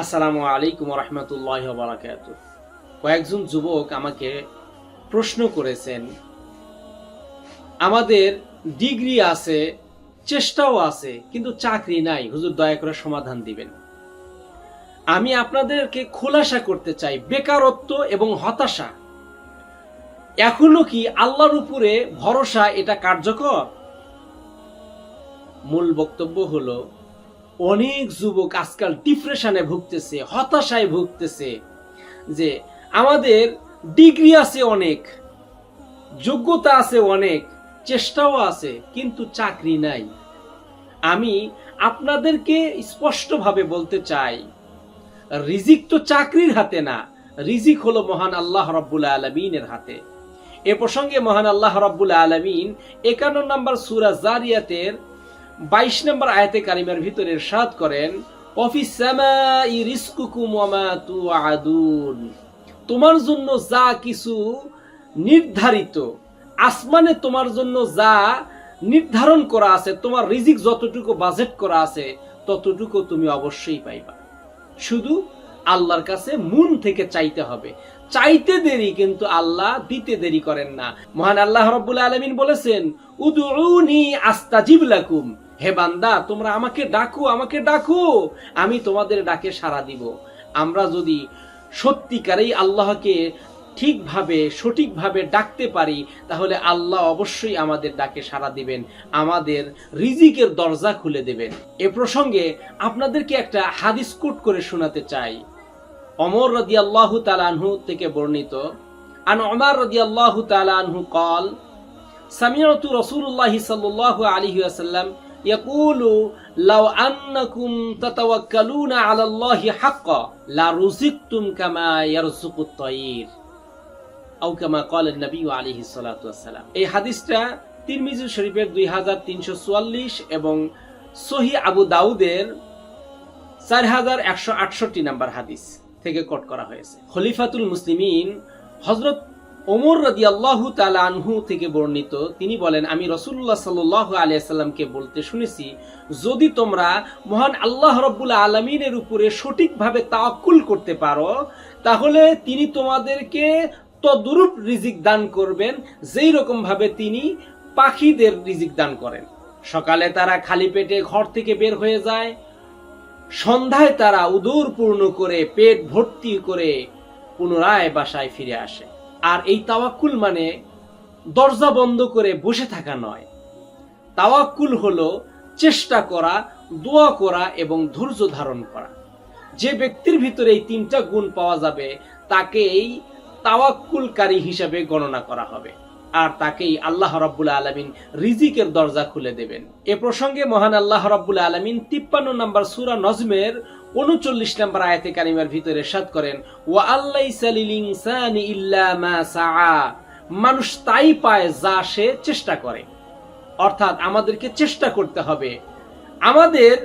আসসালামু আলাইকুম রহমতুল্লাহ বারাকাতু। কয়েকজন যুবক আমাকে প্রশ্ন করেছেন, আমাদের ডিগ্রি আছে, চেষ্টাও আছে, কিন্তু চাকরি নাই, হুজুর দয়া করে সমাধান দিবেন। আমি আপনাদেরকে খোলাসা করতে চাই, বেকারত্ব এবং হতাশা এখনো কি আল্লাহর উপরে ভরসা এটা কার্যকর? মূল বক্তব্য হলো, অনেক যুবক আজকাল ডিপ্রেশনে ভুগতেছে, হতাশায় ভুগতেছে যে আমাদের ডিগ্রি আছে অনেক, যোগ্যতা আছে অনেক, চেষ্টাও আছে, কিন্তু চাকরি নাই। আমি আপনাদেরকে স্পষ্টভাবে বলতে চাই, রিজিক তো চাকরির হাতে না, রিজিক হলো মহান আল্লাহ রাব্বুল আলামিনের হাতে। এ প্রসঙ্গে মহান আল্লাহ রাব্বুল আলামিন 51 নম্বর সূরা জারিয়াতের 22 নম্বর আয়াতে কারিমার ভিতরে ইরশাদ করেন, ওয়াফিস সামাই রিজকুকুম ওয়া মা তুআদুন। তোমার জন্য যা কিছু নির্ধারিত, আসমানে তোমার জন্য যা নির্ধারণ করা আছে, তোমার রিজিক যতটুকু বাজেট করা আছে ততটুকু তুমি অবশ্যই পাইবা। শুধু আল্লাহর কাছে মন থেকে চাইতে হবে। চাইতে দেরি, কিন্তু আল্লাহ দিতে দেরি করেন না। মহান আল্লাহ রাব্বুল আলামিন বলেছেন, উদউনি আস্তাজিব লাকুম। হে বান্দা, তোমরা আমাকে ডাকো, আমাকে ডাকো, আমি তোমাদের ডাকে সাড়া দিব। আমরা যদি সত্যিকারেই আল্লাহকে ঠিকভাবে সঠিকভাবে ডাকতে পারি, তাহলে আল্লাহ অবশ্যই আমাদের ডাকে সাড়া দিবেন, আমাদের রিজিকের দরজা খুলে দেবেন। এ প্রসঙ্গে আপনাদেরকে একটা হাদিস কোট করে শোনাতে চাই। ওমর রাদিয়াল্লাহু তাআলা আনহু থেকে বর্ণিত, আন ওমর রাদিয়াল্লাহু তাআলা আনহু قال سمعت رسول الله صلى الله عليه وسلم يقول لو أنكم تتوكلون على الله حقا لرزقتم كما يرزق الطير أو كما قال النبي عليه الصلاة والسلام। এই হাদিসটা তিরমিজি শরীফের 2344 এবং সহিহ আবু দাউদের 4168 নম্বর হাদিস থেকে কোট করা হয়েছে। খলিফাতুল মুসলিমিন হযরত ওমর রাদিয়াল্লাহু তাআলা আনহু থেকে বর্ণিত, তিনি বলেন, আমি রাসূলুল্লাহ সাল্লাল্লাহু আলাইহি সাল্লামকে বলতে শুনেছি, যদি তোমরা মহান আল্লাহ রাব্বুল আলামিনের উপরে সঠিকভাবে তাওয়াক্কুল করতে পারো, তাহলে তিনি তোমাদেরকে তদ্রূপ রিজিক দান করবেন যেই রকম ভাবে তিনি পাখিদের রিজিক দান করেন। সকালে তারা খালি পেটে ঘর থেকে বের হয়ে যায়, সন্ধ্যায় তারা উদর পূর্ণ করে পেট ভর্তি করে পুনরায় বাসায় ফিরে আসে। আর এই তাওয়াক্কুল মানে দরজা বন্ধ করে বসে থাকা নয়। তাওয়াক্কুল হলো চেষ্টা করা, দোয়া করা এবং ধৈর্য ধারণ করা। যে ব্যক্তির ভিতরে এই তিনটা গুণ পাওয়া যাবে, তাকেই তাওয়াক্কুলকারী হিসাবে গণনা করা হবে, আর তাকেই আল্লাহ রাব্বুল আলামিন রিজিকের দরজা খুলে দেবেন। এ প্রসঙ্গে মহান আল্লাহ রাব্বুল আলামিন 53 নম্বর সূরা নজমের 39 নম্বর আয়াতে কারিমার ভিতরে ইরশাদ করেন, ওয়া আল্লাইসা লিল ইনসানি ইল্লা মা সাআ। মানুষ তাই পায় যা সে চেষ্টা করে। অর্থাৎ আমাদেরকে চেষ্টা করতে হবে, আমাদের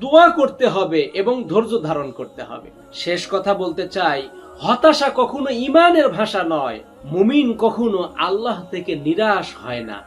দোয়া করতে হবে এবং ধৈর্য ধারণ করতে হবে। শেষ কথা বলতে চাই, হতাশা কখনো ঈমানের ভাষা নয়। মুমিন কখনো আল্লাহ থেকে নিরাশ হয় না।